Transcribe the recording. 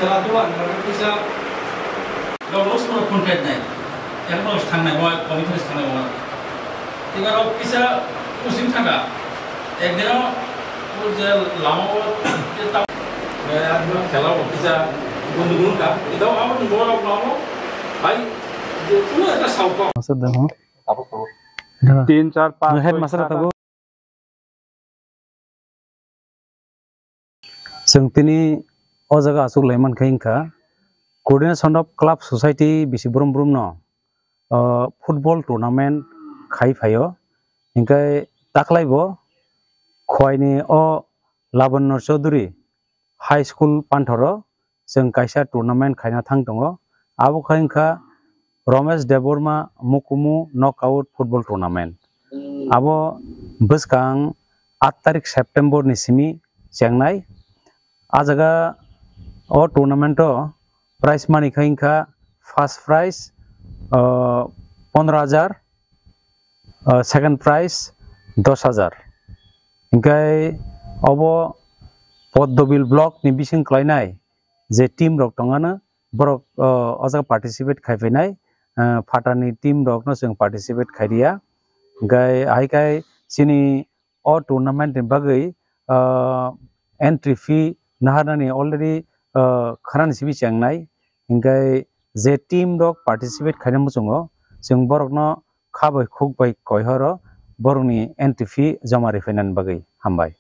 खेला दुला फैसा गावनाव सोरबा कन्ट्रेक्ट नाय एखदम थांनाय नङा कमिटमेन्ट थांनाय नङा एबाराव फैसा उसिम थाङा एकदिनाव जे लामाव जे ता आरो खेलाव फैसा गुन का इदाव आबो नंगौ लामाव भाई जे पुनो এটা साउका मास्टार दङ आबो 3 4 5 हेड मास्टार थागो जोंथिनि अ जागा आसुगलाय मानखै इनका कोऑर्डिनेशन ऑफ क्लब सोसाइटी बिसिब्रम ब्रुम न फुटबल टूर्नामेंट खाइ फायो इनकाय दाखलायबो खयनि अ लाबन चौधुरी हाई स्कूल पान्थर जों कायसा टूर्नामेंट खायना थां दङ आबो खायनखा रमेश देबरमा मुकुमु नकआउट फुटबल टूर्नामेंट आबो बसकां 8 तारिख सेप्टेम्बर नि सिमी जेंनाय आ जगह और टूर्नामेंट प्राइस मानी खाइंखा फर्स्ट प्राइज 15,000 सेकंड प्राइज 10,000 इनकाय अब पद्मबिल ब्लॉक नि बिसिं क्लाइनाय जे टीम रक दङानो बरक अजा पार्टिसिपेट खाइफैनाय फाटानि टीम रक न जों पार्टिसिपेट खाइरिया गाय आइकाय सिनि अ टूर्नामेंट नि बागै एंट्री फी नाहारनानि अलरेडी खरान सिबि चेंनाय इनकाय जे टीम रक पार्टिसिपेट खाइना मुचंगो जों बरकनो खाबै खुक बाय कयहर बरकनि एंट्री फी जमा रिफाइनान बागै हामबाय।